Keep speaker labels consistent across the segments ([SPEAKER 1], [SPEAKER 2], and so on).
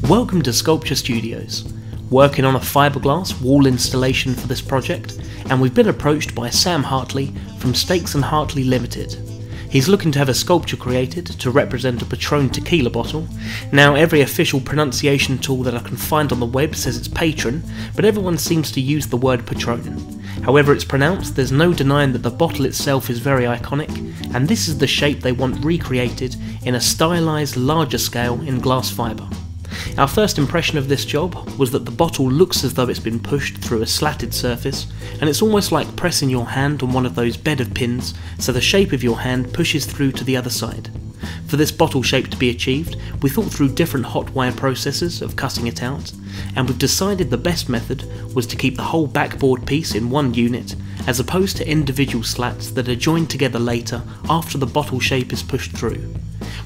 [SPEAKER 1] Welcome to Sculpture Studios. Working on a fiberglass wall installation for this project, and we've been approached by Sam Hartley from Stakes and Hartley Limited. He's looking to have a sculpture created to represent a Patron tequila bottle. Now, every official pronunciation tool that I can find on the web says it's Patron, but everyone seems to use the word Patron. However it's pronounced, there's no denying that the bottle itself is very iconic, and this is the shape they want recreated in a stylised larger scale in glass fibre. Our first impression of this job was that the bottle looks as though it's been pushed through a slatted surface, and it's almost like pressing your hand on one of those bed of pins so the shape of your hand pushes through to the other side. For this bottle shape to be achieved, we thought through different hot wire processes of cutting it out, and we've decided the best method was to keep the whole backboard piece in one unit, as opposed to individual slats that are joined together later after the bottle shape is pushed through.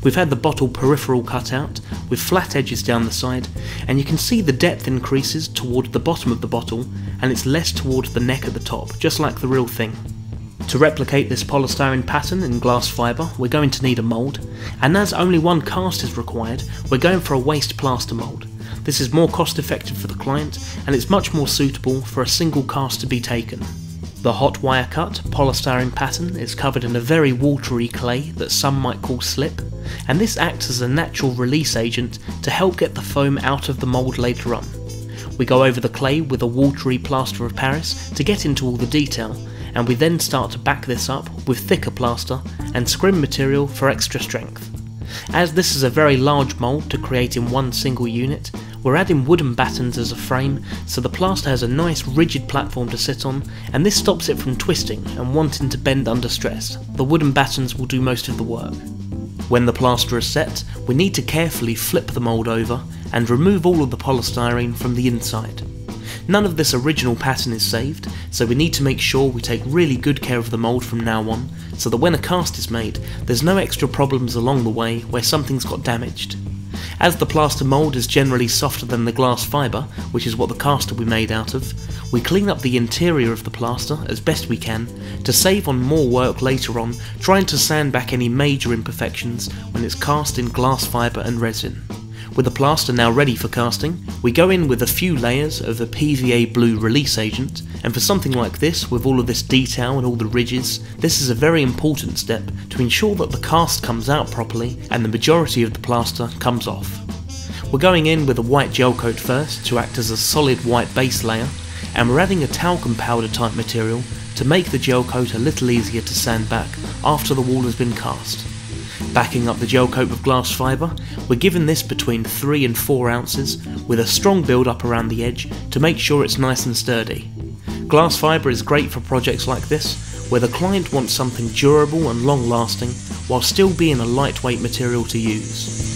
[SPEAKER 1] We've had the bottle peripheral cut out, with flat edges down the side, and you can see the depth increases toward the bottom of the bottle, and it's less towards the neck at the top, just like the real thing. To replicate this polystyrene pattern in glass fibre, we're going to need a mould, and as only one cast is required, we're going for a waste plaster mould. This is more cost effective for the client, and it's much more suitable for a single cast to be taken. The hot wire cut polystyrene pattern is covered in a very watery clay that some might call slip, and this acts as a natural release agent to help get the foam out of the mould later on. We go over the clay with a watery plaster of Paris to get into all the detail, and we then start to back this up with thicker plaster and scrim material for extra strength. As this is a very large mould to create in one single unit, we're adding wooden battens as a frame, so the plaster has a nice rigid platform to sit on, and this stops it from twisting and wanting to bend under stress. The wooden battens will do most of the work. When the plaster is set, we need to carefully flip the mould over and remove all of the polystyrene from the inside. None of this original pattern is saved, so we need to make sure we take really good care of the mould from now on, so that when a cast is made, there's no extra problems along the way where something's got damaged. As the plaster mould is generally softer than the glass fibre, which is what the cast will be made out of, we clean up the interior of the plaster as best we can to save on more work later on trying to sand back any major imperfections when it's cast in glass fibre and resin. With the plaster now ready for casting, we go in with a few layers of a PVA blue release agent, and for something like this, with all of this detail and all the ridges, this is a very important step to ensure that the cast comes out properly and the majority of the plaster comes off. We're going in with a white gel coat first to act as a solid white base layer, and we're adding a talcum powder type material to make the gel coat a little easier to sand back after the wall has been cast. Backing up the gel coat with glass fibre, we're giving this between 3 and 4 ounces with a strong build up around the edge to make sure it's nice and sturdy. Glass fibre is great for projects like this, where the client wants something durable and long lasting while still being a lightweight material to use.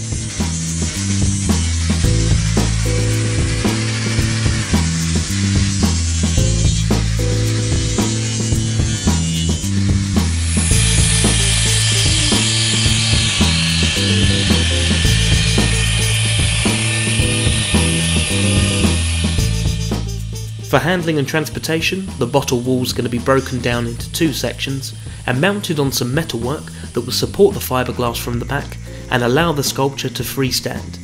[SPEAKER 1] For handling and transportation, the bottle wall is going to be broken down into 2 sections and mounted on some metalwork that will support the fiberglass from the back and allow the sculpture to freestand.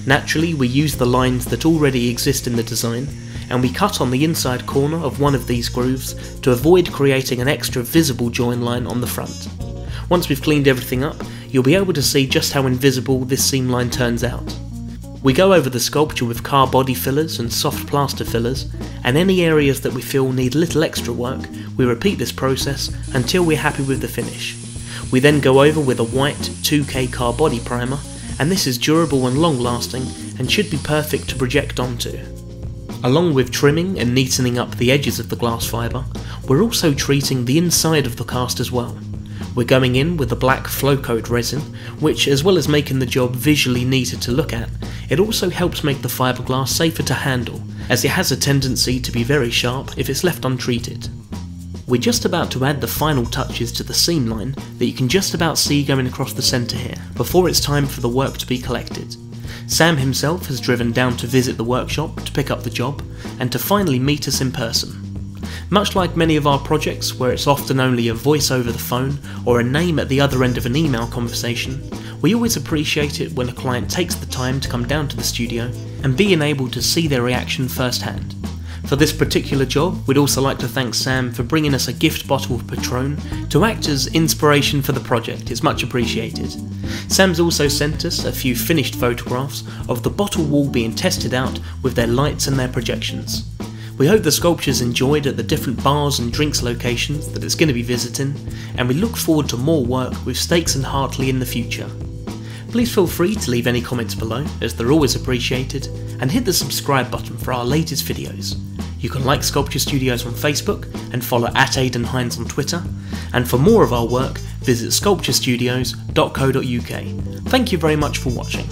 [SPEAKER 1] Naturally, we use the lines that already exist in the design, and we cut on the inside corner of one of these grooves to avoid creating an extra visible join line on the front. Once we've cleaned everything up, you'll be able to see just how invisible this seam line turns out. We go over the sculpture with car body fillers and soft plaster fillers, and any areas that we feel need little extra work, we repeat this process until we're happy with the finish. We then go over with a white 2K car body primer, and this is durable and long lasting and should be perfect to project onto. Along with trimming and neatening up the edges of the glass fibre, we're also treating the inside of the cast as well. We're going in with a black flow coat resin, which, as well as making the job visually neater to look at, it also helps make the fiberglass safer to handle, as it has a tendency to be very sharp if it's left untreated. We're just about to add the final touches to the seam line that you can just about see going across the centre here, before it's time for the work to be collected. Sam himself has driven down to visit the workshop to pick up the job, and to finally meet us in person. Much like many of our projects where it's often only a voice over the phone or a name at the other end of an email conversation, We always appreciate it when a client takes the time to come down to the studio and being able to see their reaction firsthand. For this particular job, we'd also like to thank Sam for bringing us a gift bottle of Patron to act as inspiration for the project. It's much appreciated. Sam's also sent us a few finished photographs of the bottle wall being tested out with their lights and their projections. We hope the sculpture's enjoyed at the different bars and drinks locations that it's going to be visiting, and we look forward to more work with Stakes and Hartley in the future. Please feel free to leave any comments below, as they're always appreciated, and hit the subscribe button for our latest videos. You can like Sculpture Studios on Facebook and follow @Aden Hynes on Twitter, and for more of our work, visit sculpturestudios.co.uk. Thank you very much for watching.